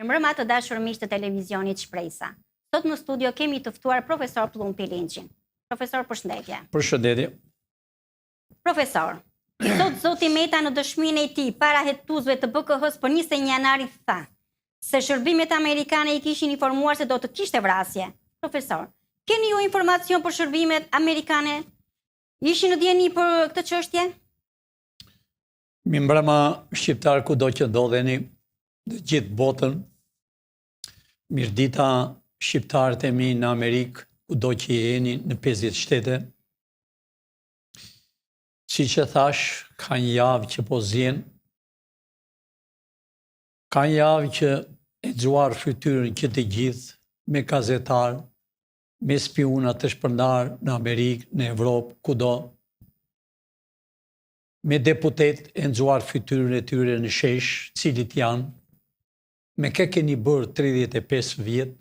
Mirëmbrëma të dashur miq të televizionit Shpresa. Sot në studio kemi të ftuar profesor Pluhn Pilinçin. Profesor, përshëndetje. Përshëndetje. Profesor, sot zoti Meta në dëshminë e tij para hetuesve të BKH-s për 21 janarit tha se shërbimet amerikane i kishin informuar se do të kishte vrasje. Profesor, keni ju informacion për shërbimet amerikane? Ishin në dieni për këtë çështje? Mirëmbrëma shqiptar kudo që ndodheni në gjithë botën. Mirëdita shqiptarët e mi në Amerikë, kudo që jeni në 50 shtete. Si që thash, ka një javë që po zjen, ka një javë që e gjuar fytyrën që të gjithë, me gazetarë, me spionat të shpërndarë në Amerikë, në Evropë, kudo, me deputet e nxuar fytyrën e tyre në shesh, cilit janë, me ke keni bërë 35 vjetë,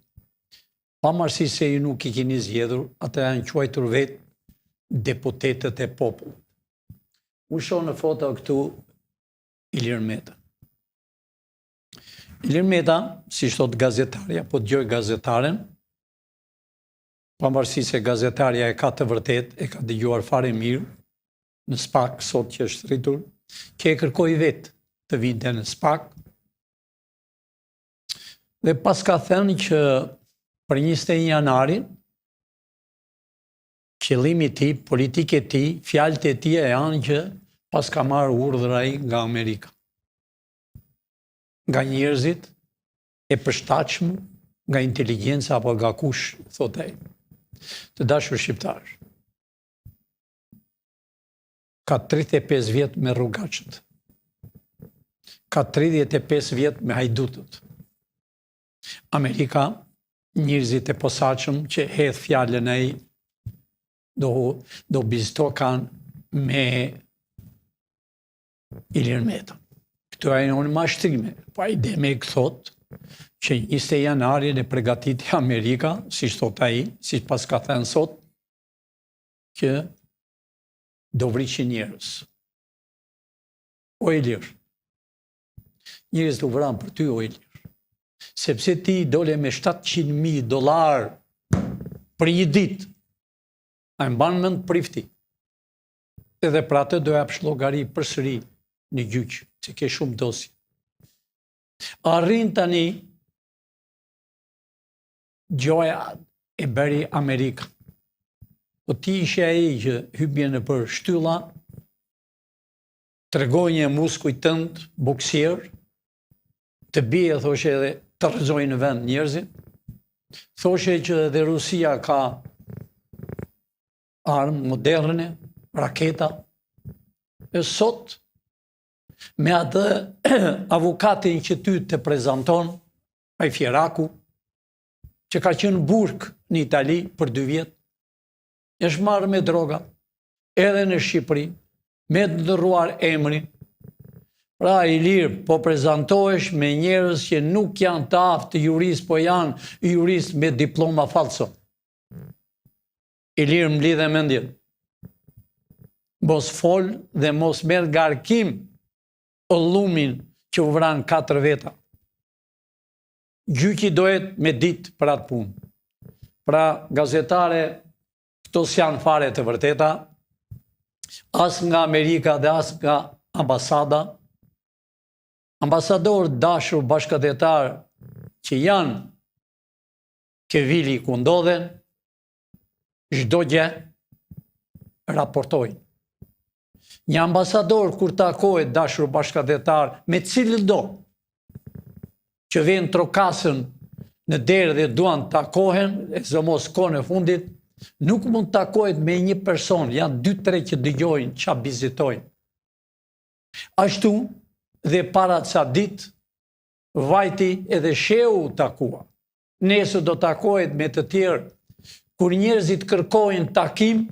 pavarësi se ju nuk i keni zgjedhur, ata janë quajtur vetë deputetët e popullit. U shoh në foto këtu Ilir Meta. Ilir Meta, si thot gazetarja, po dëgjoj gazetaren, pavarësi se gazetarja e ka të vërtet, e ka dëgjuar fare mirë, në SPAK, sot që është rritur, që e kërkoj vetë të vinte në SPAK, dhe pas ka thënë që për 21 janarin, qëllimi ti, politike ti, fjalët e ti e janë që pas ka marrë urdhër ai nga Amerika. Nga njerëzit e përshtatshëm, nga inteligjenca apo nga kush, thot ai. Të dashur shqiptarë, ka 35 vjet me rrugaçët. Ka 35 vjet me hajdutët. Amerika, njerëzit e posaçëm që hedh fjalën ai do bizto kanë me Ilir Meta. Këtu janë unë mashtrime, pa ide me thot që 20 janarin e përgatiti Amerika, si thot ai, si pas ka thënë sot, që do vriqin njerëz. O Ilir, njerëz do vranë për ty, o Ilir. Sepse ti dole me $700.000 për një ditë, a e mban mend prifti. Edhe për atë do jap llogari përsëri në gjyq, se ke shumë dosje. Arrin tani gjoja e bëri Amerika. Po ti ishe ai që hybje në për shtylla, tregoj një muskuj tënd, boksier, të bie, thoshe edhe të rrëzoj në vend njerëzit, thoshe që edhe Rusia ka armë moderne, raketa, e sot, me atë avokatin që ty të prezanton, ai Fieraku, që ka qenë burg në Itali për 2 vjet, është marrë me droga, edhe në Shqipëri, me të ndërruar emrin. Pra, Ilir, po prezantohesh me njerëz që nuk janë të aftë jurist, po janë jurist me diploma falso. Ilir, mblidhe mendjen. Mos fol dhe mos merr ngarkim llumin që u vran 4 veta. Gjyqi dohet me ditë për atë punë. Pra, gazetare, këto s'janë fare të vërteta, as nga Amerika dhe as nga ambasada. Ambasador dashur bashkëdhetar që janë ke vili ku ndodhen, çdo gjë raportojnë. Një ambasador kur takohet dashur bashkëdhetar me cilën do që vjen trokasën në derë dhe duan takohen, e zëmos kohën e fundit, nuk mund takohet me një person, janë 2-3 që dëgjojnë qa vizitojnë. Ashtu dhe para ca ditë, vajti edhe sheu takua. Nesër do takohet me të tjerë. Kur njerëzit kërkojnë takim,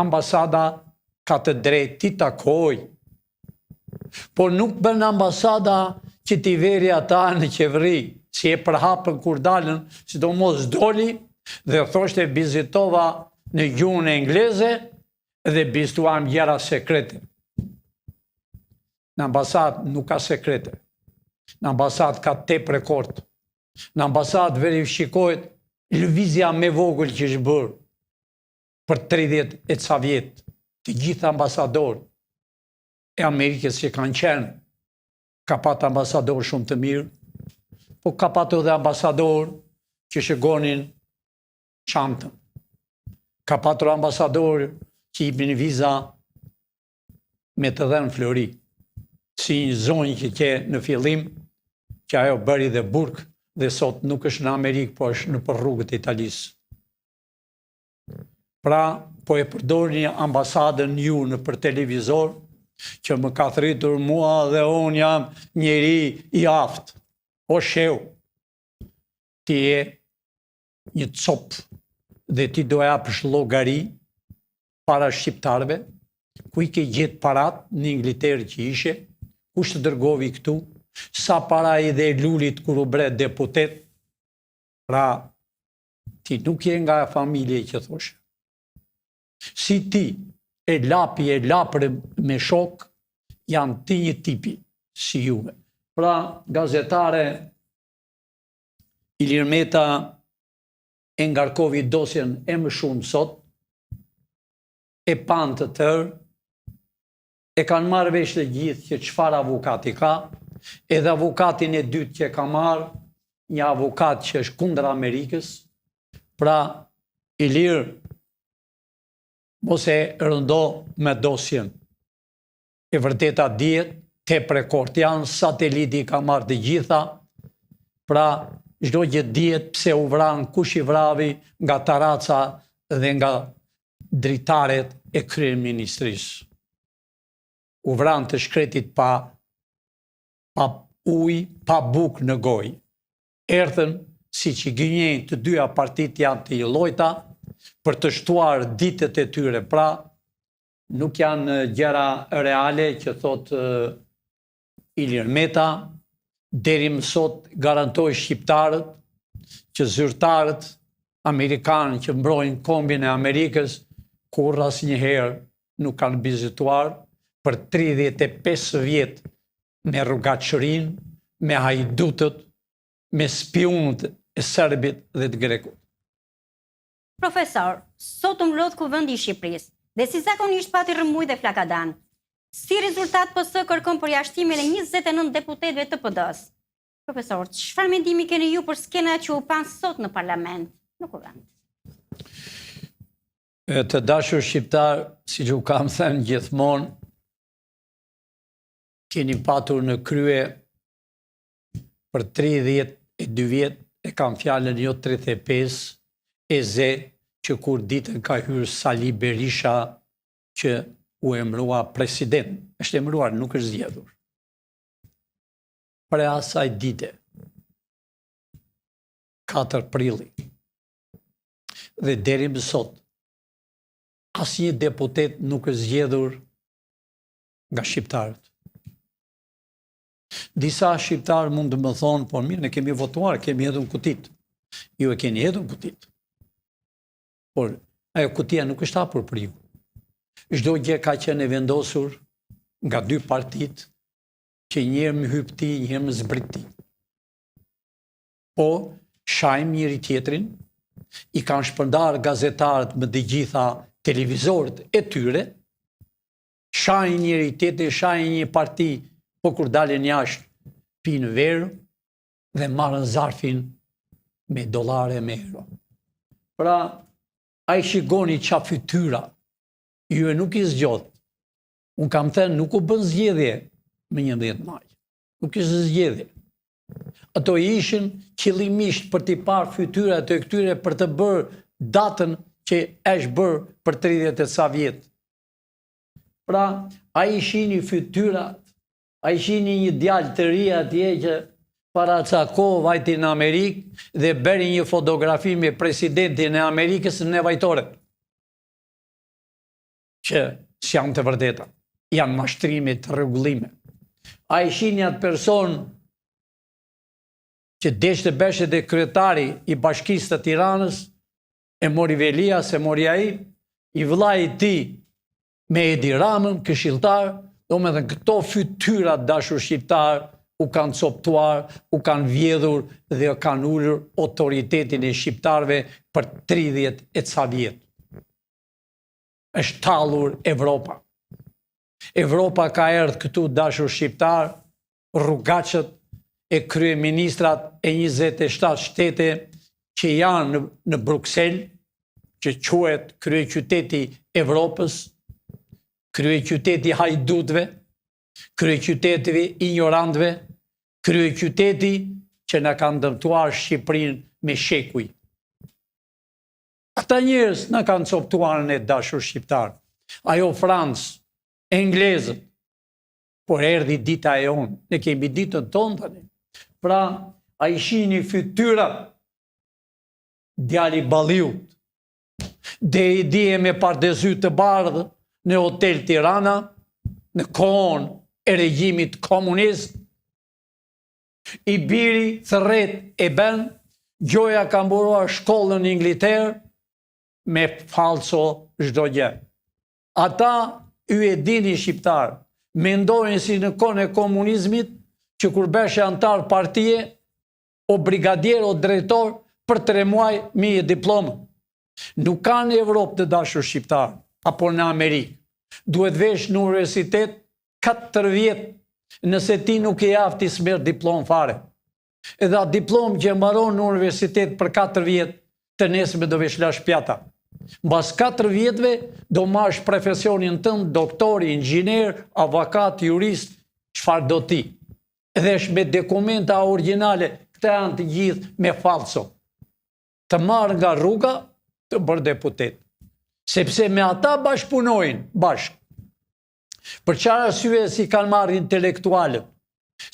ambasada ka të drejtë ti takoj. Por nuk bën ambasada që t'i veri ata në qeveri, si e përhapën kur dalën, sidomos doli dhe thoshte vizitova në gjuhën angleze dhe bizituam gjëra sekrete. Në ambasadë nuk ka sekrete. Në ambasadë ka tepër rekord. Në ambasadë verifikohet lëvizja me vogël që është bërë për 30 e ca vjetë, të gjithë ambasadorë e Amerikës që kanë qenë, ka patë ambasadorë shumë të mirë, po ka patë edhe ambasadorë që shëgonin çantën. Ka patë ambasadorë që i bini viza me të dhenë flori, si një zonjë që ke në fillim, që ajo bëri dhe burk, dhe sot nuk është në Amerikë, po është në për rrugët e Italisë. Pra, po e përdorni ambasadën ju në për televizor, që më ka thritur mua dhe unë jam njeri i aftë. O sheu, ti e një copë dhe ti do e apësh llogari para shqiptarve, ku i ke gjetë parat në Ingliterë që ishe, kush të dërgovi këtu, sa para i dhe lulit kur u bre deputet, pra ti nuk je nga familje që thoshe. Si ti e lapre me shok, janë ti një tipi si juve. Pra, gazetare Ilir Meta e ngarkovi dosjen e më shumë sot, e pan të tërë, e kanë marrë vesh të gjithë që çfarë avukati ka, edhe avokatin e dytë që ka marrë, një avokat që është kundër Amerikës, pra Ilir mos e rëndo me dosjen. E vërteta dihet, te prekort janë, sateliti ka marrë të gjitha, pra çdo gjë dihet pse u vran, kush i vravi nga Taraca dhe nga dritaret e kryeministrisë. U vran të shkretit pa ujë, pa bukë në gojë. Erdhën si që gënjejnë të dyja partit janë të llojta për të shtuar ditët e tyre. Pra, nuk janë gjëra reale që thot Ilir Meta, deri më sot garantoj shqiptarët që zyrtarët amerikanë që mbrojnë kombin e Amerikës kur asnjëherë nuk kanë vizituar për 35 vjetë me rrugatshërinë, me hajdutët, me spionët e serbit dhe të grekut. Profesor, sot u mblodh Kuvendi i Shqipërisë dhe si zakonisht pati rrëmuj dhe flakadan. Si rezultat PS kërkon përjashtimin e 29 deputetëve të PD-s. Profesor, çfarë mendimi keni ju për skenat që u pan sot në parlament, në Kuvend? Të dashur shqiptar, si që u kam thënë gjithmonë, keni patur në krye për 32 vjetë, e kam fjallën jo 35, e ze që kur ditën ka hyrë Sali Berisha që u emrua president. Është emruar, nuk është zgjedhur. Për asaj dite, 4 prilli, dhe deri më sot, asnjë deputet nuk është zgjedhur nga shqiptarët. Disa shqiptarë mund të më thonë, po mirë, ne kemi votuar, kemi hedhur në kutit. Ju e keni hedhur në kutit. Por ajo kutia nuk është hapur për ju. Çdo gjë ka qenë e vendosur nga 2 partit që njëherë më hypti, njëherë më zbriti. Po, shajmë njëri tjetrin, i kanë shpërndar gazetarët me të gjitha televizorët e tyre, shajnë njëri tjetrin, shajnë një parti, po kur dalin jashtë, pinë verë dhe marrën zarfin me dollare, me euro. Pra, a i shikoni qa fytyra, ju e nuk i zgjodh. Unë kam thënë, nuk u bën zgjedhje me 11 maj. Nuk ishte zgjedhje. Ato ishin qëllimisht për t'i parë fytyrat e këtyre për të bërë datën që është bërë për 30 e ca vjetë. Pra, a i shini fytyrat, a i shini një djalë të ri atje që para ca kohë vajti në Amerikë dhe bëri një fotografi me presidentin e Amerikës në nevajtore. Që s'janë të vërteta, janë mashtrime të rregullime. A i shini atë person që deshte beshet e kryetari i Bashkisë të Tiranës, e mori Velia, se mori ai, i vllai i tij me Edi Ramën, këshilltar, domethënë këto fytyra dashur shqiptar u kanë coptuar, u kanë vjedhur dhe kanë ullur autoritetin e shqiptarve për 30 e ca vjetë. Është tallur Evropa. Evropa ka erdhë këtu dashur shqiptar, rrugaqët e kryeministrat e 27 shtete që janë në Bruxelles, që quhet kryeqyteti Evropës, kryeqyteti hajdutëve, kryeqyteti ignorantëve, kryeqyteti që na kanë dëmtuar Shqipërinë me shekuj. Ata njerëz na kanë coptuar ne dashur shqiptar. Ajo Francë, englezët, por erdhi dita e onë, ne kemi ditën tonë tani. Pra, a i shihni fytyrat djali Balliut, deri dje me pardezy të bardhë në Hotel Tirana, në kohën e regjimit komunist, i biri thërret e ben, gjoja ka mburuar shkollën në Ingilterë me falso çdo gjë. Ata ju e dini shqiptar, mendojnë si në kohën e komunizmit që kur beshe antar partije, o brigadier o drejtor, për 3 muaj mije diplomë. Nuk ka në Evropë të dashur shqiptar, apo në Amerikë. Duhet vesh në universitet 4 vjetë, nëse ti nuk e jafti s'merr diplomë fare. Edhe atë diplomë që mbaron në universitet për 4 vjetë, të nesme do vesh lash pjata. Mbas 4 vjetëve do marrësh profesionin tënd, doktor, inxhinier, avokat, jurist, çfarë do ti. Edhe është me dokumenta origjinale, këta janë të gjithë me falso. Të marrë nga rruga, të bërë deputet. Sepse me ata bashkëpunojnë, bashkë. Për çfarë arsye si kanë marrë intelektualët?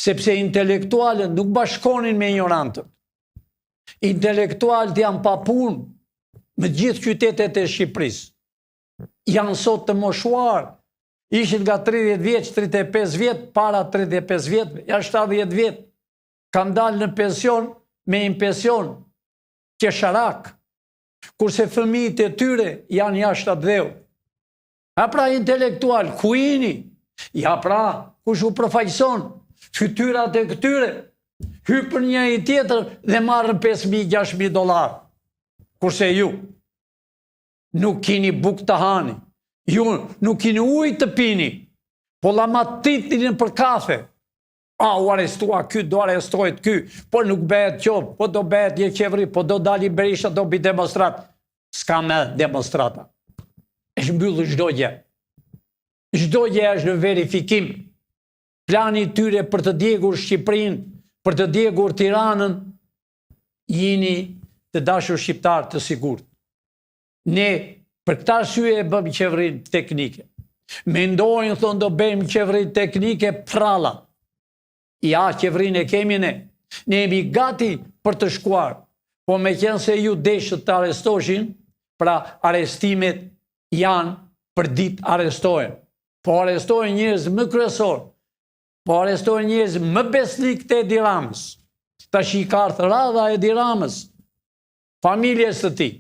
Sepse intelektualët nuk bashkonin me ignorantët. Intelektualët janë pa punë me gjithë qytetet e Shqipërisë. Janë sot të moshuar, ishin nga 30 vjeç, 35 vjet, para 35 vjetëve, janë 70 vjet. Kanë dalë në pension me impension qesharak, kurse fëmijët e tyre janë jashtë atë dheu. A pra intelektual, ku jeni? Ja pra, kush u përfaqëson? Fytyrat e këtyre hypën një i tjetër dhe marrën $5.000-6.000. Kurse ju nuk kini bukë të hani, ju nuk kini ujë të pini, po la matitnin për kafe. A, u arestua ky, do arestohet ky, po nuk bëhet qovë, po do bëhet një qeveri, po do dali Berisha, do bi demonstrat. S'ka me demonstrata. Është mbyllë çdo gjë. Çdo gjë është në verifikim. Plani tyre për të djegur Shqipërinë, për të djegur Tiranën, jini të dashur shqiptar të sigurt. Ne për këtë arsye e bëm qeverinë teknike. Mendojnë, thonë, do bëjmë qeverinë teknike pralla. Ja, qeverinë e kemi ne. Ne jemi gati për të shkuar. Po me qenë se ju deshët të arestoshin, pra arestimet janë për ditë arestohen. Po arestohen njerëz më kryesor. Po arestohen njerëz më besnik të Edi Ramës. Tash i ka ardhur radha Edi Ramës, familjes së tij.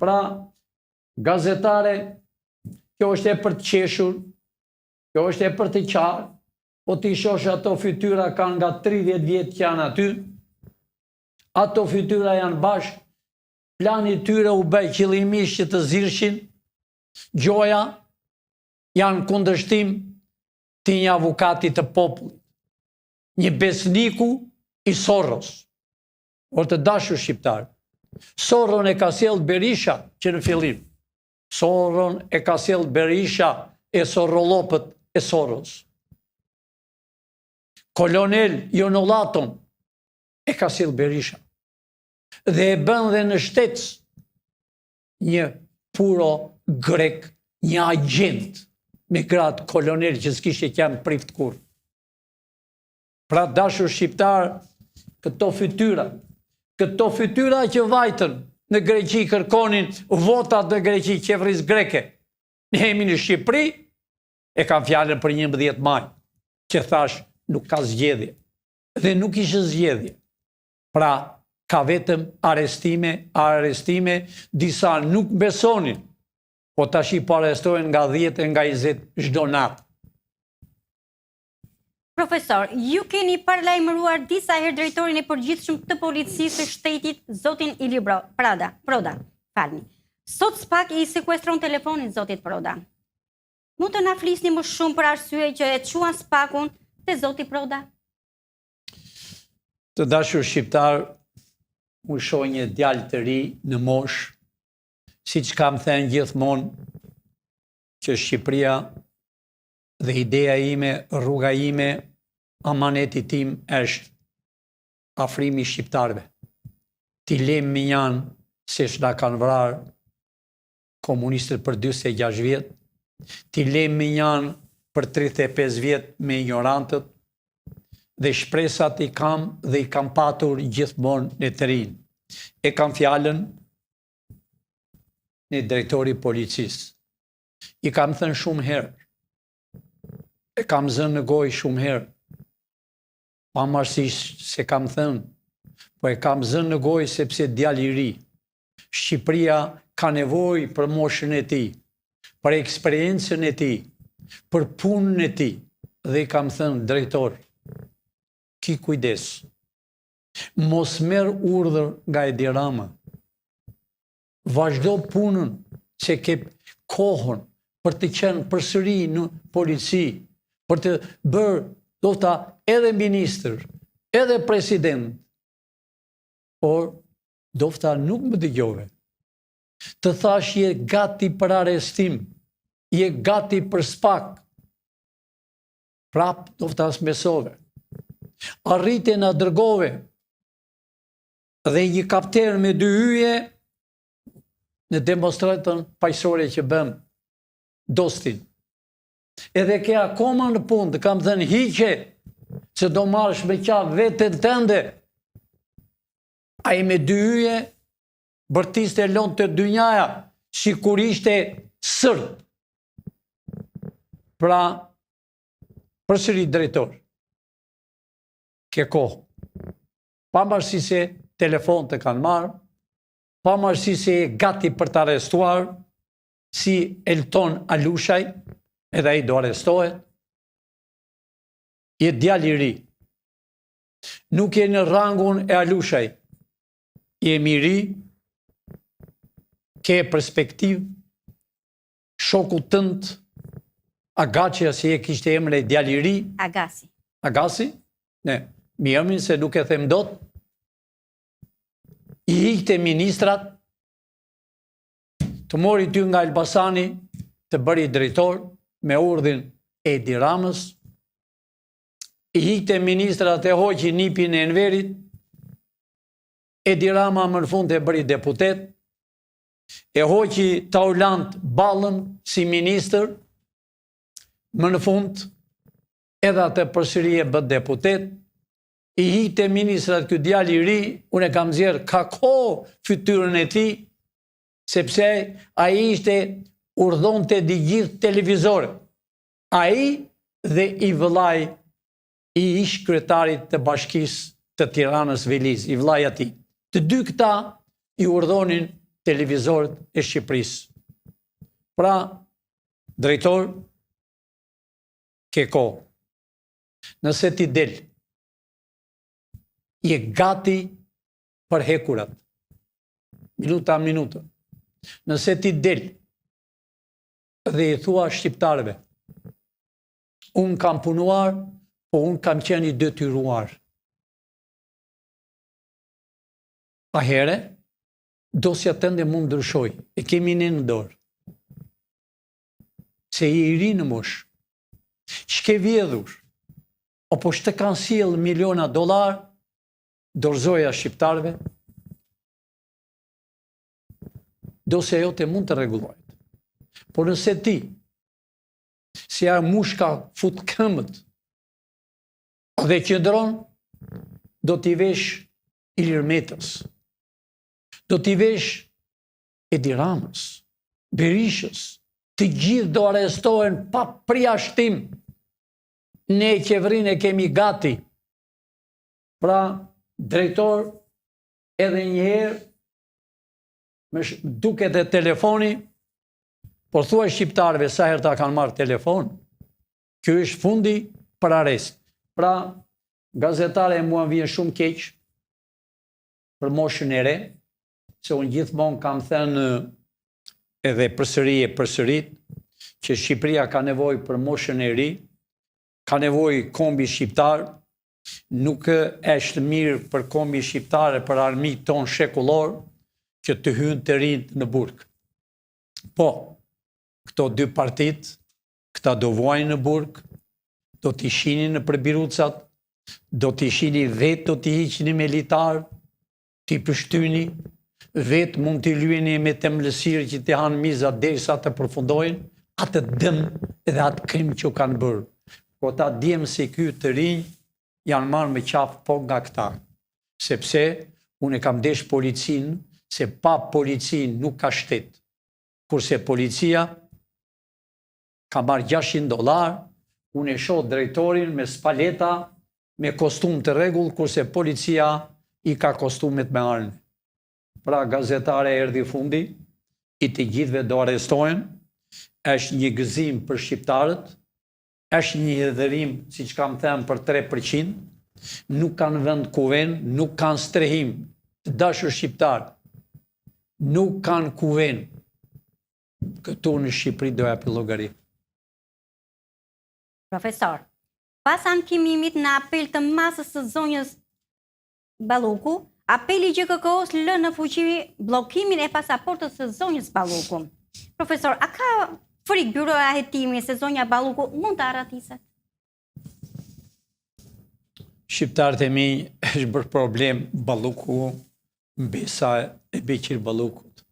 Pra, gazetare, kjo është e për të qeshur, kjo është e për të qarë, po t'i shosh ato fytyra kanë nga 30 vjetë që janë aty, ato fytyra janë bashkë, plani tyre u bëj qëllimisht që të zirshin, gjoja janë kundërshtim të një avukati të popullit, një besniku i Soros. Por të dashur shqiptar, Soron e ka sjell Berisha që në fillim, Soron e ka sjell Berisha e sorrollopët e Soros. Kolonel Jonolaton e ka sjell Berisha. Dhe e bën dhe në Shtec një puro grek, një agent me grad kolonel që s'kishte qenë prift kur. Pra dashur shqiptar, këto fytyra që vajtën në Greqi kërkonin votat në Greqi qeverisë greke. Ne jemi në Shqipëri, e kam fjalën për 11 maj, që thash nuk ka zgjedhje. Dhe nuk ishte zgjedhje. Pra, ka vetëm arestime, disa nuk besonin, po tash i po arrestohen nga 10 e nga 20 çdo natë. Profesor, ju keni paralajmëruar disa herë drejtorin e përgjithshëm të policisë së shtetit, zotin Ili Proda. Falni. Sot SPAK i sekuestron telefonin zotit Proda. Mund të na flisni më shumë për arsye që e quan SPAK-un te zoti Proda? Të dashur shqiptar, u shoh një djalë të ri në moshë, siç kam thënë gjithmonë, që Shqipëria dhe ideja ime, rruga ime, amaneti tim është afrimi shqiptarëve. Ti lem minjan se shna kanë vrarë komunistët për 46 vjet, ti lem minjan për 35 vjet me ignorantët, dhe shpresat i kam dhe i kam patur gjithmonë në të rinë. E kam fjalën në drejtori policisë. I kam thënë shumë herë, e kam zënë në gojë shumë herë, pavarësisht se kam thënë, po e kam zënë në gojë sepse djali i ri. Shqipëria ka nevojë për moshën e tij, për eksperiencën e tij, për punën e tij, dhe i kam thënë drejtor, ki kujdes. Mos merr urdhër nga Edi Rama. Vazhdo punën që ke kohën për të qenë përsëri në polici, për të bërë dofta edhe ministër, edhe president, por dofta nuk më dëgjove. Të thash je gati për arrestim, je gati për SPAK. Prap dofta smesove. Arrite na dërgove dhe një kapter me 2 hyje në demonstratën paqësore që bëm dostin. Edhe ke akoma në punë, të kam thënë hiqe, se do marrësh me qafë vetën tënde. Ai me 2 hyje bërtiste lonë të dynjaja, si kur ishte sërb. Pra, përsëri drejtor, ke kohë. Pavarësi se telefon të kanë marrë, pavarësi se e gati për të arrestuar, si Elton Alushaj, edhe ai do arrestohet, je djalë i ri. Nuk je në rangun e Alushaj, je i ri, ke perspektivë, shoku tënd, Agaçia, si e kishte emrin e djalë i ri. Agasi. Agasi? Ne, mi emrin se nuk e them dot. I hiqte ministrat, të mori ty nga Elbasani, të bëri drejtor, me urdhin e Edi Ramës, i hiqte ministrat e hoqi nipin e Enverit, Edi Rama më në fund e bëri deputet, e hoqi Taulant Ballën si ministër, më në fund edhe atë përsëri e bë deputet, i hiqte ministrat ky djalë i ri, unë e kam nxjerr ka kohë fytyrën e tij, sepse ai ishte urdhonte di gjithë televizorët. Ai dhe i vëllai i ish kryetarit të bashkisë të Tiranës Veliz, i vëllai ati. Të dy këta i urdhonin televizorët e Shqipërisë. Pra, drejtor, ke kohë. Nëse ti del, je gati për hekurat. Minuta a minuta. Nëse ti del dhe i thua shqiptarëve, unë kam punuar, po unë kam qenë i detyruar. A here, dosja tënde mund ndryshoj, e kemi ne në dorë. Se i ri në moshë, ç'ke vjedhur, apo shtë kanë sjell miliona dollar, dorëzoja shqiptarëve, dosja jote mund të rregullohet. Por nëse ti, si a mushka fut këmbët, dhe qëndron, do t'i vesh Ilir Metës, do t'i vesh Edi Ramës, Berishës, të gjithë do arrestohen pa përjashtim. Ne qeverinë e kemi gati. Pra, drejtor, edhe njëherë, duket e telefoni, por thua shqiptarëve sa herë ta kanë marrë telefon, kjo është fundi për arrest. Pra, gazetare mua vjen shumë keq për moshën e re, se unë gjithmonë kam thënë edhe përsëri e përsërit, që Shqipëria ka nevojë për moshën e ri, ka nevojë kombi shqiptar, nuk është mirë për kombi shqiptare, për armikët tonë shekullor, që të hynë të rinë në burg. Po, këto dy partit, këta do vuajnë në burg, do t'i shini në përbirucat, do t'i shini vetë, do t'i hiqni me litar, t'i pështyni, vetë mund t'i lyeni me të mlësirë që t'i hanë mizat derisa të përfundojnë, atë dëm edhe atë krim që kanë bërë. Po ta djemë se ky të rinj janë marrë me qafë po nga këta. Sepse unë e kam desh policinë, se pa policinë nuk ka shtet. Kurse policia ka marrë $600, unë e shoh drejtorin me spaleta, me kostum të rregull, kurse policia i ka kostumet me armë. Pra gazetare erdhi fundi, i të gjithëve do arrestohen, është një gëzim për shqiptarët, është një hedhërim, si që kam thënë, për 3%, nuk kanë vend kuven, nuk kanë strehim të dashur shqiptar, nuk kanë kuven, këtu në Shqipëri do japi llogari. Profesor, pas ankimimit në apel të masës së zonjës Balluku, apeli GKK-s lë në fuqi bllokimin e pasaportës së zonjës Balluku. Profesor, a ka frikë byroja e hetimi se zonja Balluku mund të arratiset? Shqiptarët e mi është bërë problem Balluku mbesa e Beqir Ballukut.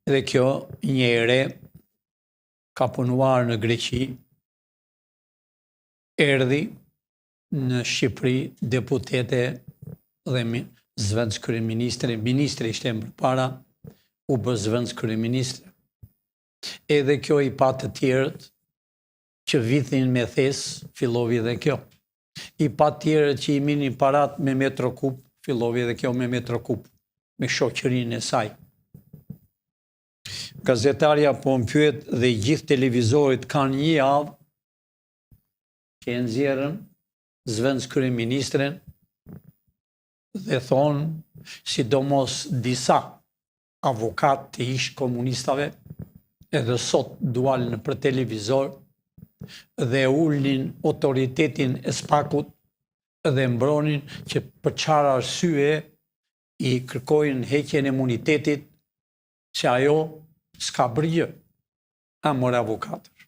Dhe kjo një ere ka punuar në Greqi, erdhi në Shqipëri deputete dhe zëvendës kryeministre, ministre ishte më para, u bë zëvendës kryeministre. Edhe kjo i pa të tjerët që vithin me thes, fillovi dhe kjo. I pa tjerët që i minin parat me metro kup, fillovi dhe kjo me metro kup, me shoqërinë e saj. Gazetarja po më pyet dhe gjithë televizorit kanë një javë që e nxjerrën zëvendës kryeministren dhe thonë, sidomos disa avokat të ish komunistave, edhe sot dualën për televizor dhe ulnin autoritetin e Spakut dhe mbronin që për çfarë arsye i kërkojnë heqjen e imunitetit, që ajo s'ka bërë gjë. A morë avokatër.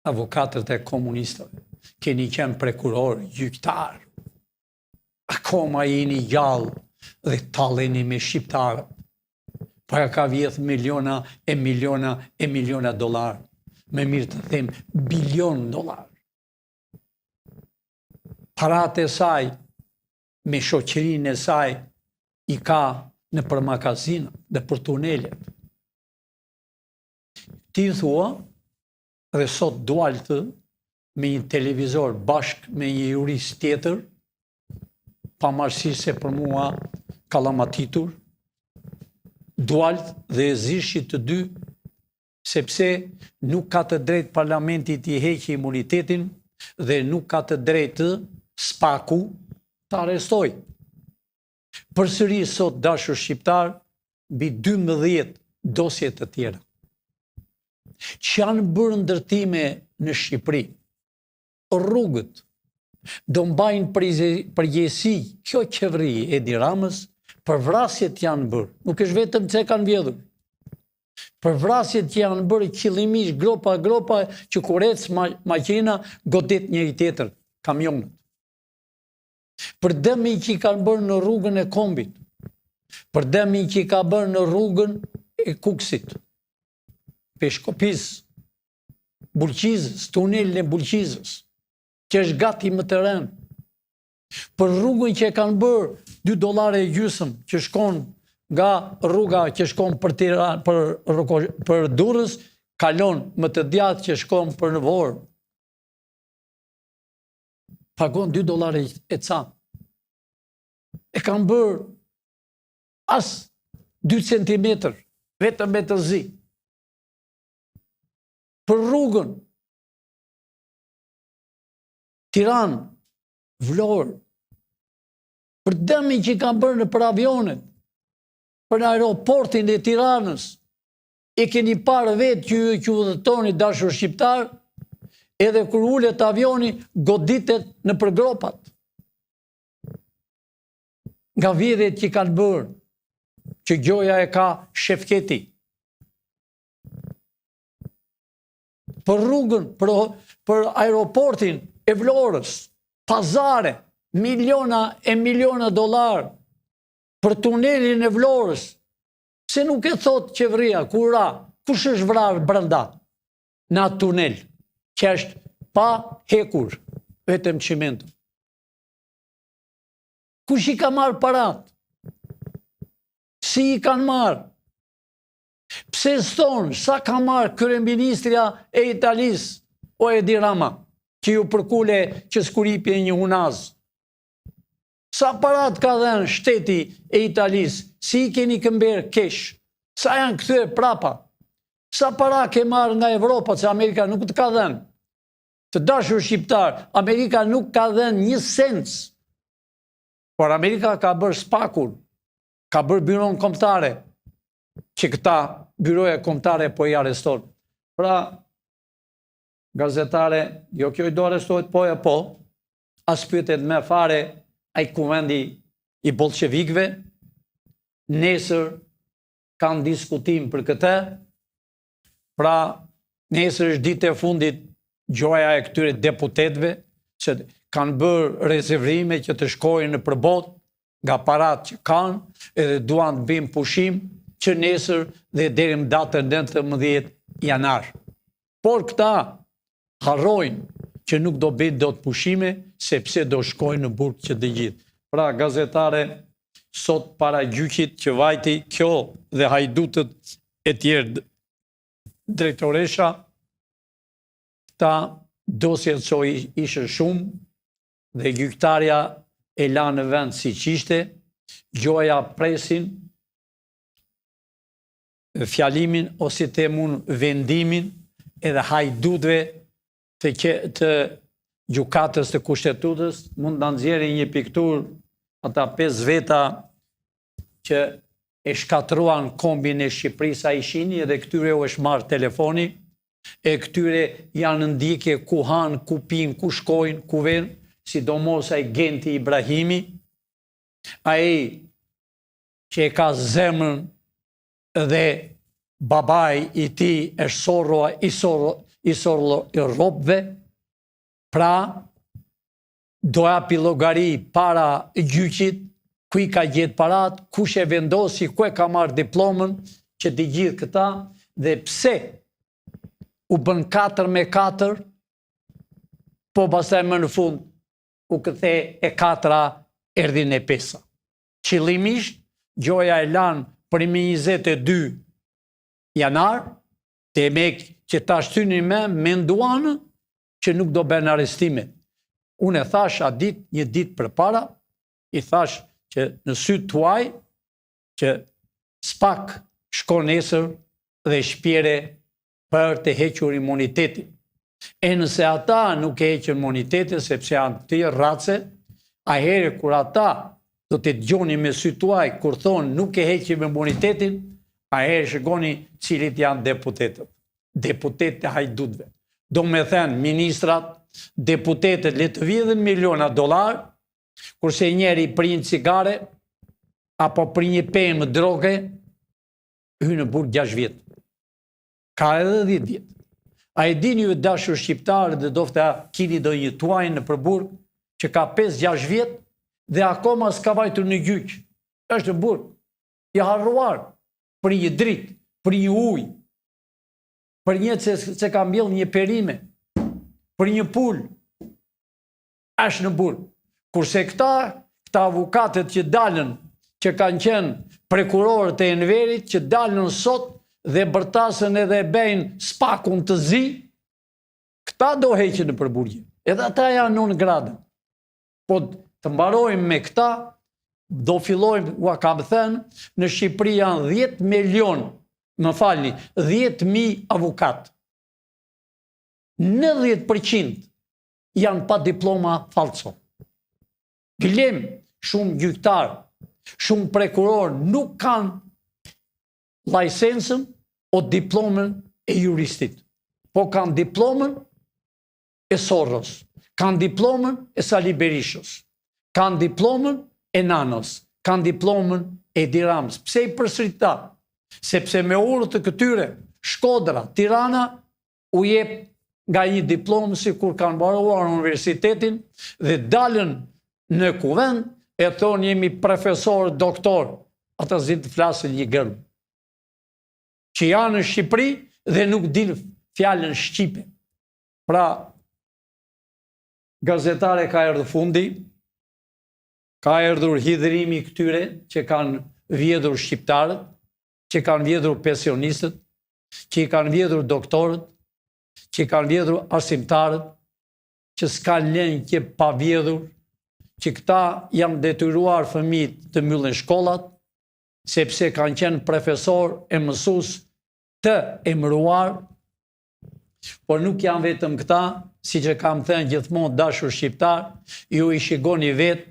Avokatët e komunistave. Keni qenë prokuror, gjyktar. Akoma jeni gjallë dhe talleni me shqiptarët. Para ka vjedh miliona e miliona e miliona dollar. Me mirë të them, bilion dollar. Paratë e saj, me shoqërinë e saj, i ka në për magazina dhe për tunelet. Ti thua, dhe sot dualtë me një televizor bashk me një jurist tjetër, pamarësisht se për mua kallamatitur, dualt dhe e zishit të dy, sepse nuk ka të drejtë parlamentit i heqë imunitetin dhe nuk ka të drejtë Spaku të arrestoj. Përsëri sot dashur shqiptar, mbi 12 dosje të tjera. Që janë bërë ndërtime në Shqipëri, rrugët, do mbajnë përgjegjësi kjo qeveri e Edi Ramës, për vrasjet janë bërë, nuk është vetëm se kanë vjedhur. Për vrasjet që janë bërë qëllimisht gropa që kur ecë makina godet njëri tjetër, kamionët. Për dëmin që i kanë bërë në rrugën e Kombit, për dëmin që i ka bërë në rrugën e Kuksit, Peshkopis, Bulqizës, tunelin e Bulqizës, që është gati më të rënë. Për rrugën që e kanë bërë $2.50 që shkon nga rruga që shkon për Durrës, kalon më të djathtë që shkon për në Vorë. Pagon $2 e ca. E kanë bërë as 2 centimetër, vetëm me të zi. Për rrugën Tiranë, Vlorë, për dëmin që i kanë bërë në për avionet, për në aeroportin e Tiranës, e keni parë vetë që ju që udhëtoni dashur shqiptar, edhe kur ullet avioni, goditet në përgropat. Nga vjedhjet që kanë bërë, që gjoja e ka Shefketi. Për rrugën, për aeroportin e Vlorës, pazare, miliona e miliona dollar, për tunelin e Vlorës, se nuk e thot qeveria, kura, kush është vrarë brenda në atë tunel, që është pa hekur, vetëm çimentin. Kush i ka marrë parat? Si i kanë marrë? Pse s'tonë, sa ka marrë kryeministria e Italisë, o Edi Rama, që ju përkule që s'kuripje një hunaz? Sa parat ka dhenë shteti e Italisë, si i keni këmberë kesh? Sa janë këthyre prapa? Sa para ke marrë nga Evropa, që Amerika nuk të ka dhenë? Të dashur shqiptar, Amerika nuk ka dhenë një sens. Por Amerika ka bërë spakur, ka bërë byron kombëtare, që këta byroja kombëtare po i arreston. Pra, gazetare, jo kjo i do arrestohet po e po, as pyetet me fare ai kuvendi i bolshevikëve, nesër kanë diskutim për këtë, pra nesër është ditë e fundit gjoja e këtyre deputetëve, që kanë bërë rezervime që të shkojnë në përbot nga parat që kanë, edhe duan të bëjmë pushim që nesër dhe deri në datën 19 janar. Por këta harrojnë që nuk do bëjnë dot pushime, sepse do shkojnë në burg që të gjithë. Pra, gazetare, sot para gjyqit që vajti kjo dhe hajdutët e tjerë drejtoresha, ta dosjet që ishë shumë, dhe gjyqtarja e la në vend si qishte, gjoja presin, fjalimin ose të mund vendimin edhe hajdutëve të gjukatës të kushtetutës, mund të nxjerrë një piktur ata 5 veta që e shkatruan kombin e Shqipërisë a ishini, edhe këtyre u është marrë telefoni, e këtyre janë ndjekje ku hanë, ku pinë, ku shkojnë, ku venë, sidomos ai Genti Ibrahimi, ai që e ka zemrën dhe babaj i ti është sorro i robëve, pra doja pilogari para gjyqit, ku i ka gjetë parat, kush e vendosi, ku e ka marrë diplomën, që të gjithë këta, dhe pse u bën 4-4, po pastaj më në fund u këthe e 4 erdhi në 5. Qëllimisht, gjoja e lanë për 22 janar, të emek që ta shtyni me menduanë që nuk do bërë në arestime. Unë e thash atë një ditë për para, i thash që në sytë tuaj, që spak shko nesër dhe shpjere për të hequr imunitetin. E nëse ata nuk e heqën imunitetin, sepse janë të race, a herë kur ata do të dëgjoni me sy tuaj, kur thonë nuk e heqim imunitetin, a herë shikoni cilit janë deputetët. Deputetet e hajdutëve. Do me thënë ministrat, deputetet le të vjedhin miliona dollar, kurse njeri prin cigare, apo prin një pemë droge, hynë në burg 6 vjetë. Ka edhe 10 vjetë. A e dini ju dashur shqiptarë dhe dofta kini do një tuajnë në përburg, që ka 5-6 vjetë, dhe akoma s'ka vajtur në gjyq. Është në burg. I harruar për një dritë, për një ujë, për një që ka mbjell një perime, për një pul, është në burg. Kurse këta avukatët që dalën, që kanë qenë prekurorët e Enverit, që dalën sot dhe bërtasën edhe bejnë spakun të zi, këta do heqen në përburgje. Edhe ata janë në gradën. Po të mbarojmë me këta, do fillojmë, ua kam thënë, në Shqipëri janë 10 milion, më falni, 10.000 avukat. 90% janë pa diploma falso. Dilem, shumë gjyktar, shumë prokuror nuk kanë lajsensën o diplomën e juristit, po kanë diplomën e Soros, kanë diplomën e Sali Berishës, kanë diplomën e Nanës, kanë diplomën e Edi Ramës. Pse i përsërita? Sepse me orë të këtyre, Shkodra, Tirana, u jep nga një diplomë si kur kanë mbaruar universitetin dhe dalën në kuvend e thonë jemi profesor, doktor, ata zinë të flasën një gërmë, që janë në Shqipëri dhe nuk dinë fjallën Shqipe. Pra, gazetare ka erdhur fundi, ka erdhur hidhrimi këtyre që kanë vjedhur shqiptarët, që kanë vjedhur pensionistët, që i kanë vjedhur doktorët, që i kanë vjedhur arsimtarët, që s'kanë lënë që pa vjedhur, që këta janë detyruar fëmijët të mbyllin shkollat, sepse kanë qenë profesor e mësues të emëruar, por nuk janë vetëm këta, si që kam thënë gjithmonë dashur shqiptar, ju i shikoni vetë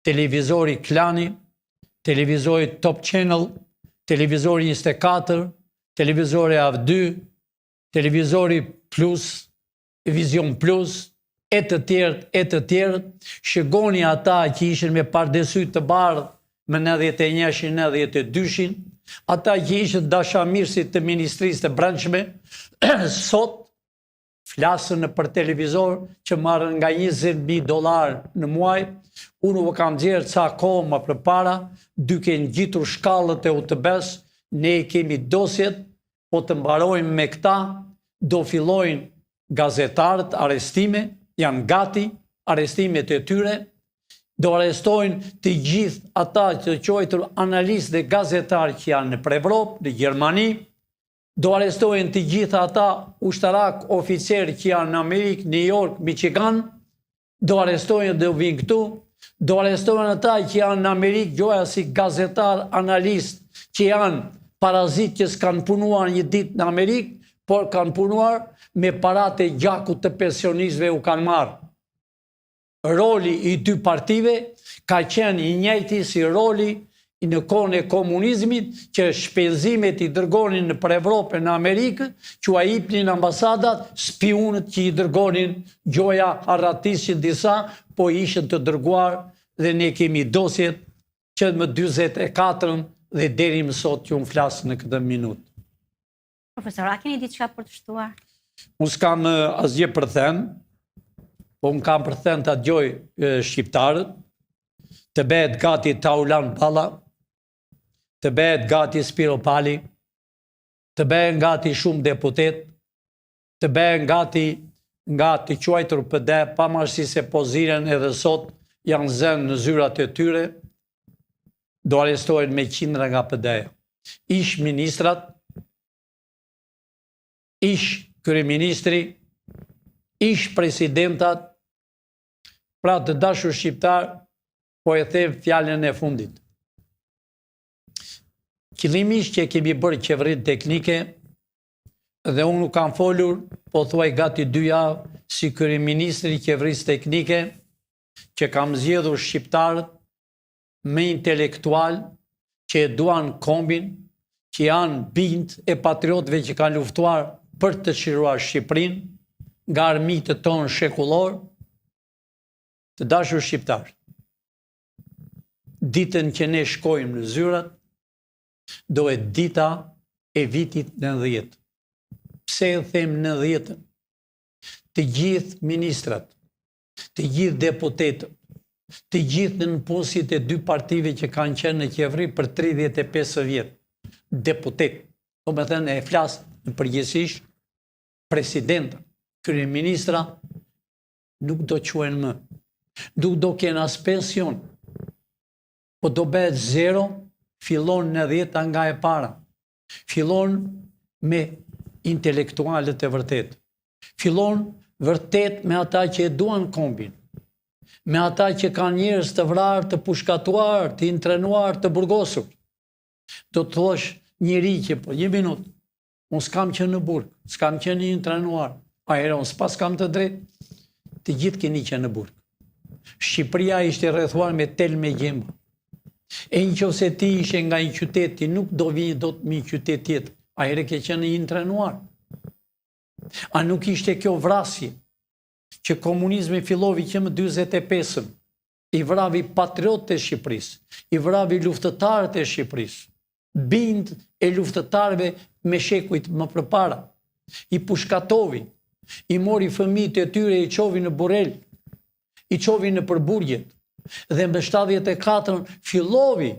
televizori Klani, televizori Top Channel, televizori 24, televizori AV2, televizori Plus, Vision Plus, e të tjerët, shikoni ata që ishin me pardesy të bardhë me 91-shin, 92-shin, ata që ishin dashamirësit të Ministrisë të Brendshme, sot flasën për televizor që marrën nga $20,000 në muaj. Unë u kam gjerë ca kohë më përpara, duke ngjitur shkallët e UTB-s, ne kemi dosjet, po të mbarojmë me këta, do fillojnë gazetarët, arestime, janë gati, arestimet e tyre, do arrestojnë të gjithë ata që quajtur analistë dhe gazetarë që janë në Evropë, në Gjermani, do arrestojnë të gjithë ata ushtarak oficerë që janë në Amerikë, New York, Michigan, do arrestojnë dhe vinë këtu, do arrestojnë ata që janë në Amerikë, gjoja si gazetar, analist, që janë parazit që s'kanë punuar një ditë në Amerikë, por kanë punuar me parate gjakut të pensionistëve u kanë marë. Roli i dy partive ka qenë i njëjti si roli në kohën e komunizmit, që shpenzimet i dërgonin në për Evropë në Amerikë, që a ipnin ambasadat, spionët që i dërgonin, gjoja harratishin disa, po ishën të dërguar dhe ne kemi dosjet që më 24 dhe deri më sot që unë flasë në këtë minutë. Profesor, a keni diçka për të shtuar? Unë s'kam asgjë për thënë, po unë kam për thënë të gjoj shqiptarët, të bëhet gati Taulan Balla, të bëhet gati Spiro Pali, të bëhet gati shumë deputet, të bëhet nga të quajtur PD, pavarësisht se po ziren edhe sot janë zënë në zyrat e tyre, do arrestojnë me qindra nga PD-ja. Ish ministrat, ish kryeministri, ish presidentat, pra të dashur shqiptar, po e them fjalën e fundit. Qëllimisht që kemi bërë qeverinë teknike, dhe unë nuk kam folur, po thuaj gati 2 javë, si kryeministri i qeverisë teknike, që kam zgjedhur shqiptarët me intelektual, që e duan kombin, që janë bind e patriotëve që kanë luftuar për të çliruar Shqipërinë nga armiqtë tonë shekullor. Të dashur shqiptar, ditën që ne shkojmë në zyrat, do e dita e vitit 90. Pse e them 90? Të gjithë ministrat, të gjithë deputetët, të gjithë në punësit e 2 partive që kanë qenë në qeveri për 35 vjetë, deputet, do me thënë e flasë në përgjithësisht, presidenta, kryeministra, nuk do quen më, nuk do kena as pension, po do bëhet 0, fillon në 10 nga e para, fillon me intelektualet e vërtet, fillon vërtet me ata që e duan kombin, me ata që kanë njerëz të vrarë, të pushkatuar, të intrenuar, të burgosur. Do të thosh njëri që, po, 1 minutë, unë s'kam qenë në burg, s'kam qenë një intrenuar, unë s'pas kam të drejtë të gjithë keni që në burg. Shqipëria ishte rrethuar me tel me gjemba. E nëse ti ishe nga një qytet, ti nuk do vini dot me një qytet tjetër. A ere ke qenë një trenuar? A nuk ishte kjo vrasje që komunizmi fillovi që më 45-ën, i vravi patriotët e Shqipërisë, i vravi luftëtarët e Shqipërisë, bind e luftëtarëve me shekujt më përpara, i pushkatovi, i mori fëmijët e tyre, i çovi në burrel, i çovi në përburgjet, dhe më 74-ën fillovi,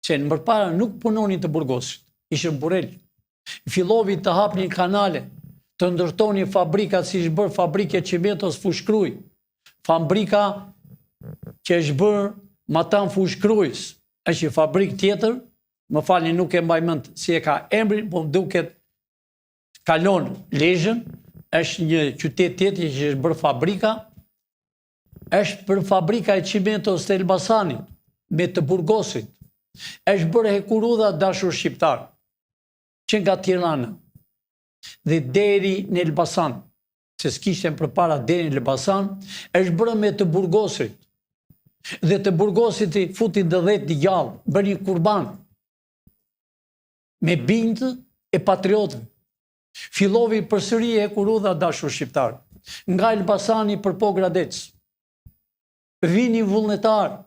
që në përpara nuk punonin të burgosit, ishën burrel, fillovi të hapnin kanale, të ndërtoni fabrikat si është bërë fabrike Çimentos Fushkruj, fabrika që është bërë Matan Fushkrujs, është një fabrik tjetër, më falni nuk e mbaj mend si e ka emrin, po më duket kalon Lezhën, është një qytet tjetër që është bërë fabrika, është për fabrika e Çimentos të Elbasanit, me të Burgosit, është bërë hekurudha dashur shqiptar, që nga Tirana, dhe deri në Elbasan, se s'kishte përpara deri në Elbasan, është bërë me të Burgosit, dhe të Burgosit i futi 10 gjallë, bërë një kurban, me bindë e patriotëve. Fillovi përsëri e hekurudha dashur shqiptar, nga Elbasani për Pogradec, vini vullnetar,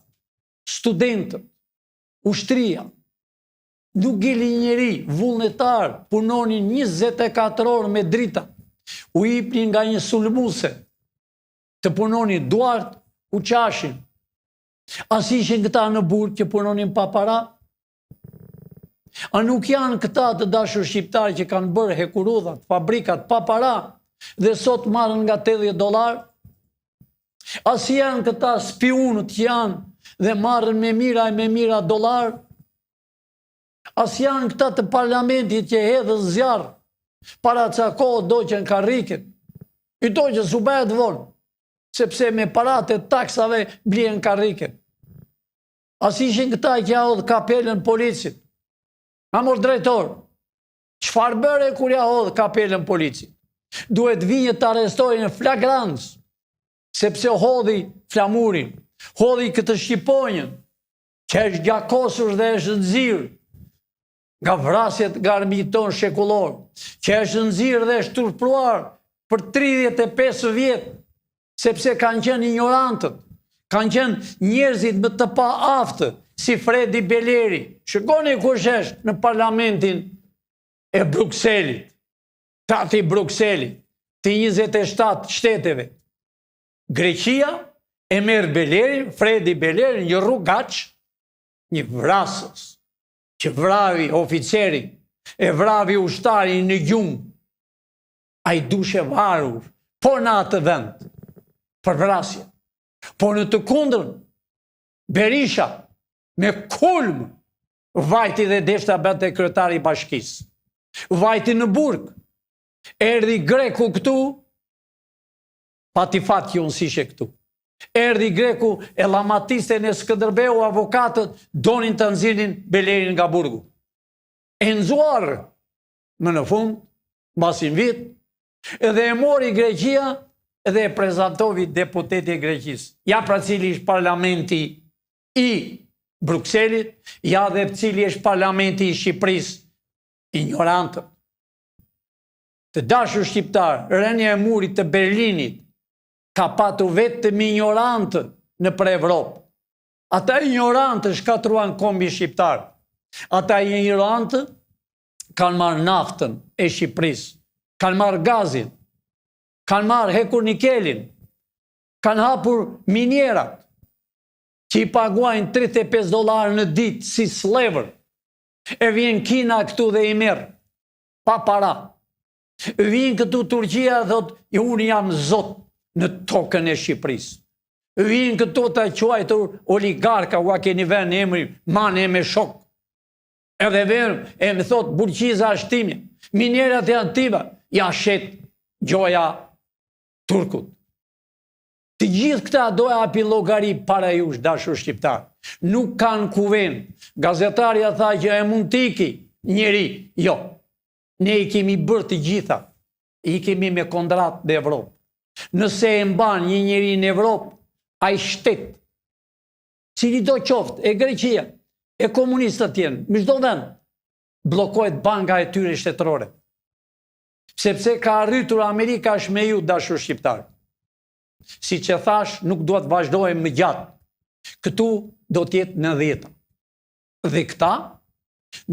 studentët, ushtria, nuk gili njeri, vullnetar, punonin 24 orë me drita, u ipnin nga një sulmuse, të punonin duart, u qashin. As ishin këta në burg që punonin pa para? A nuk janë këta të dashur shqiptar që kanë bërë hekurudhat, fabrikat pa para, dhe sot marrën nga $80? As janë këta spionët që janë dhe marrën me mira e me mira dollar? As janë këta të parlamentit që hedhën zjarr, para ca kohë doqen karriket, i doqen s'u bëhet vonë, sepse me paratë e taksave blien karriket. As ishin këta që ja hodh kapelën policit. Amor drejtor, çfarë bëre kur ja hodh kapelën policit? Duhet vinje të arrestojnë në flagrancë, sepse hodhi flamurin, hodhi këtë shqiponjën, që është gjakosur dhe është nxirr nga vrasjet nga armiqtë tonë shekullor, që është nxirr dhe është turpruar për 35 vjet, sepse kanë qenë ignorantët, kanë qenë njerëzit më të pa aftë, si Fredi Beleri. Shikoni kush është në parlamentin e Brukselit, tati Brukselit, të 27 shteteve. Greqia e merr Belerin, Fredi Beleri, një rrugaç, një vrasës, që vravi oficeri, e vravi ushtari në gjumë, a i dushe varur, po në atë vend, për vrasje. Po në të kundrën, Berisha, me kulm, vajti dhe deshta bëte kryetari i bashkisë. Vajti në burg, erdhi Greku këtu, pati fat që unë s'ishe këtu. Erdhi Greku e llamatiste në Skënderbeu, avokatët donin të nxinin Belerin nga burgu. E nxuar, më në fund, mbasi vit, edhe e mori Greqia edhe e prezantovi deputeti e Greqisë. Ja pra cili është parlamenti i Brukselit, ja dhe cili është parlamenti i Shqipërisë, ignorantët. Të dashur shqiptar, rënia e murit të Berlinit ka patur vetëm ignorantë në për Evropë. Ata ignorantë shkatruan kombi shqiptar. Ata ignorantë kanë marrë naftën e Shqipërisë, kanë marrë gazin, kanë marrë hekur nikelin, kanë hapur minierat, që i paguajnë $35 në ditë si slevër. E vjen Kina këtu dhe i merr pa para. Vjen këtu Turqia dhe thot, unë jam zot në tokën e Shqipërisë. Vjen këtu të quajtur oligarka, ua keni vënë emri, mane me shok. Edhe vjen e më thot burqiza ashtimi. Minierat janë tiva, ja shet gjoja turkut. Të gjithë këta doja api llogari para jush, dashur shqiptar. Nuk kanë kuvend. Gazetarja tha që e mund tiki njeri. Jo. Ne i kemi bërë të gjitha. I kemi me kontrat në Evropë. Nëse e mban një njeri në Evropë, a i shtet, cili do qoftë, e Greqia, e komunistët jenë, më çdo vend, bllokohet banka e tyre shtetërore. Sepse ka arritur Amerika është me ju, dashur shqiptar. Si që thash, nuk do të vazhdojmë më gjatë. Këtu do t'jetë në 10. Dhe këta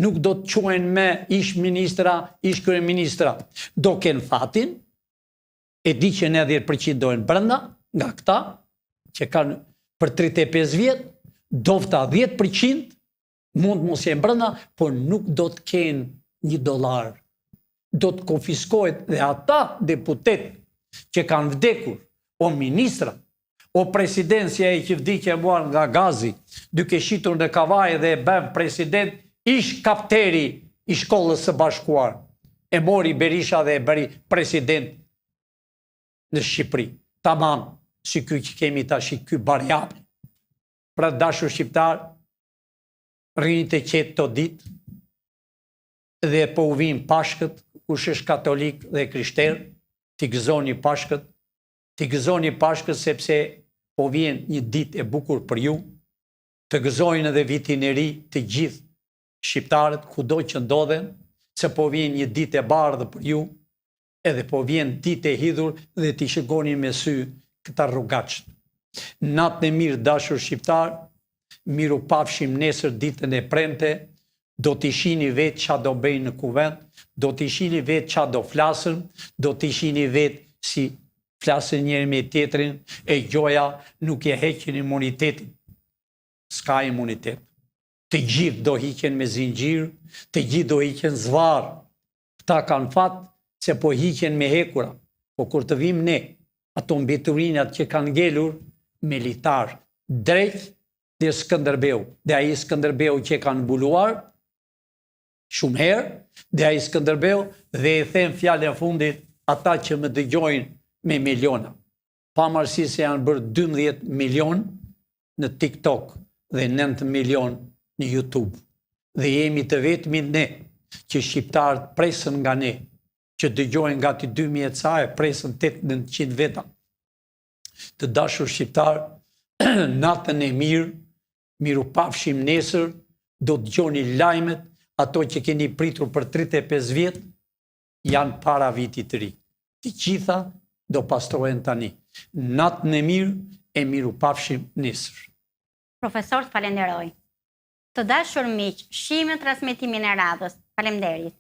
nuk do të quhen me ish ministra, ish kryeministra. Do kenë fatin, e di që në 10% dojnë brenda, nga këta, që kanë për 35 vjetë, dofta 10%, mund mos jenë brenda, por nuk do të kenë $1. Do të konfiskohet dhe ata deputet që kanë vdekur, o ministra, o presidencia e që vdikje muar nga gazi, duke shitur në kavaj dhe e bëm president, ish kapteri i shkollës së bashkuar. E mori Berisha dhe e bëri president në Shqipëri. Tamam, si ky që kemi tash, ky Barjapi. Pra dashur shqiptar, rinit e qetë të ditë, dhe po u vijnë Pashkët, kush është katolik dhe krishter, t'i gëzoni Pashkët, sepse po vjen një ditë e bukur për ju, të gëzojnë edhe vitin e ri të gjithë shqiptarët, kudo që ndodhen, se po vjen një ditë e bardhë për ju, edhe po vjen ditë e hidhur dhe t'i shikoni me sy këta rrugaqët. Natën e mirë, dashur shqiptar, miru pafshim nesër ditën e premte, do t'i shihni vetë qa do bëjnë në kuvend, do t'i shihni vetë qa do flasën, do t'i shihni vetë si flasën njëri me tjetrin, e gjoja nuk e heqin imunitetin. S'ka imunitet. Të gjithë do hiqen me zinxhir, të gjithë do hiqen zvarë. Këta kanë fatë se po hiqen me hekura, po kur të vim ne, ato mbeturinat që kanë ngelur, militar, drejt dhe Skënderbeu, dhe ai Skënderbeu që kanë mbuluar, shumë herë, dhe ai Skënderbeu, dhe e them fjalën e fundit, ata që më dëgjojnë me miliona. Pavarësisht se janë bërë 12 milion në TikTok dhe 9 milion në YouTube. Dhe jemi të vetmit ne, që shqiptarët presën nga ne, që dëgjojnë gati 2000 ca e presën 800 veta. Të dashur shqiptar, natën e mirë, miru pafshim nesër, do të dëgjoni lajmet, ato që keni pritur për 35 vjetë, janë para vitit të ri. Të gjitha do pastrohen tani. Natën e mirë e miru pafshim nesër. Profesor, të falenderoj. Të dashur miq, shihemi në transmetimin e radhës. Faleminderit.